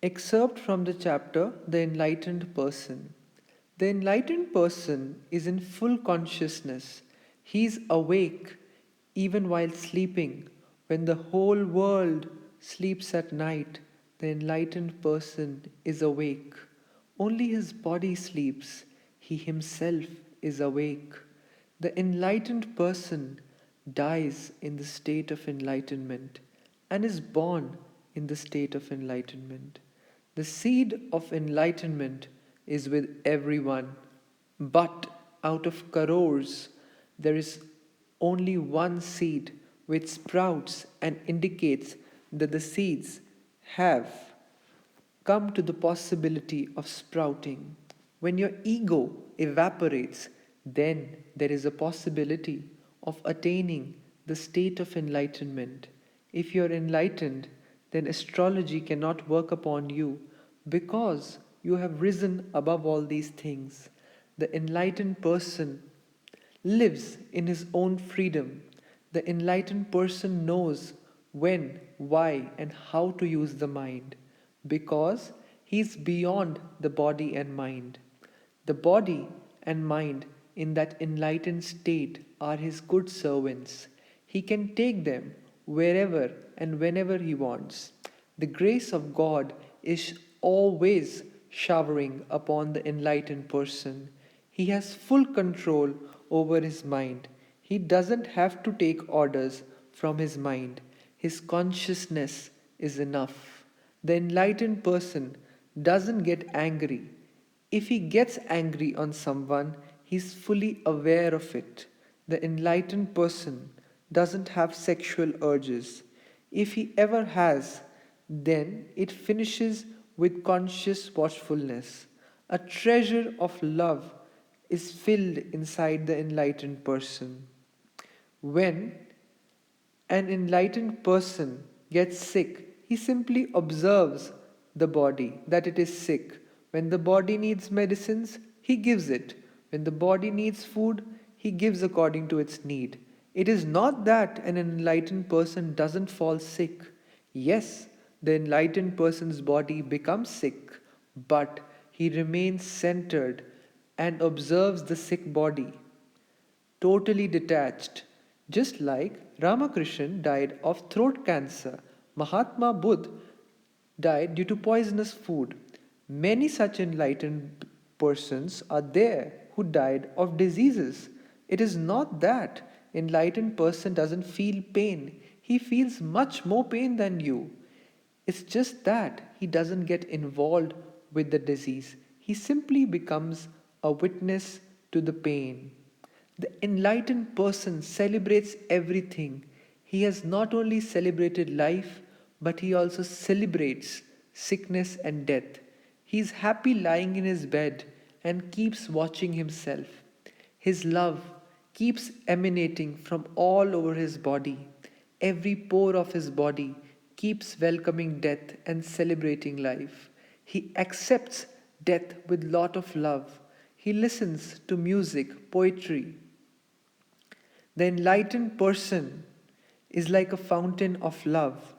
Excerpt from the chapter The Enlightened Person. The enlightened person is in full consciousness. He is awake even while sleeping. When the whole world sleeps at night, the enlightened person is awake. Only his body sleeps. He himself is awake. The enlightened person dies in the state of enlightenment and is born in the state of enlightenment. The seed of enlightenment is with everyone, but out of crores, there is only one seed which sprouts and indicates that the seeds have come to the possibility of sprouting. When your ego evaporates, then there is a possibility of attaining the state of enlightenment. If you are enlightened, then astrology cannot work upon you because you have risen above all these things. The enlightened person lives in his own freedom. The enlightened person knows when, why, and how to use the mind because he is beyond the body and mind. The body and mind in that enlightened state are his good servants. He can take them wherever and whenever he wants. The grace of God is always showering upon the enlightened person. He has full control over his mind. He doesn't have to take orders from his mind. His consciousness is enough. The enlightened person doesn't get angry. If he gets angry on someone, he's fully aware of it. The enlightened person doesn't have sexual urges. If he ever has, then it finishes with conscious watchfulness. A treasure of love is filled inside the enlightened person. When an enlightened person gets sick, he simply observes the body that it is sick. When the body needs medicines, he gives it. When the body needs food, he gives according to its need. It is not that an enlightened person doesn't fall sick. Yes, the enlightened person's body becomes sick, but he remains centered and observes the sick body totally detached. Just like Ramakrishna died of throat cancer, Mahatma Buddha died due to poisonous food. Many such enlightened persons are there who died of diseases. It is not that enlightened person doesn't feel pain. He feels much more pain than you. It's just that he doesn't get involved with the disease. He simply becomes a witness to the pain. The enlightened person celebrates everything. He has not only celebrated life, but he also celebrates sickness and death. He is happy lying in his bed and keeps watching himself. His love keeps emanating from all over his body. Every pore of his body keeps welcoming death and celebrating life. He accepts death with lot of love. He listens to music, poetry. The enlightened person is like a fountain of love.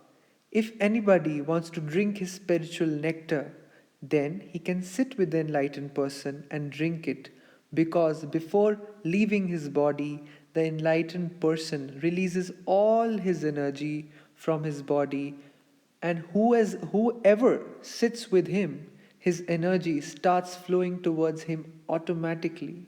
If anybody wants to drink his spiritual nectar, then he can sit with the enlightened person and drink it because before leaving his body, the enlightened person releases all his energy from his body, and whoever sits with him, his energy starts flowing towards him automatically.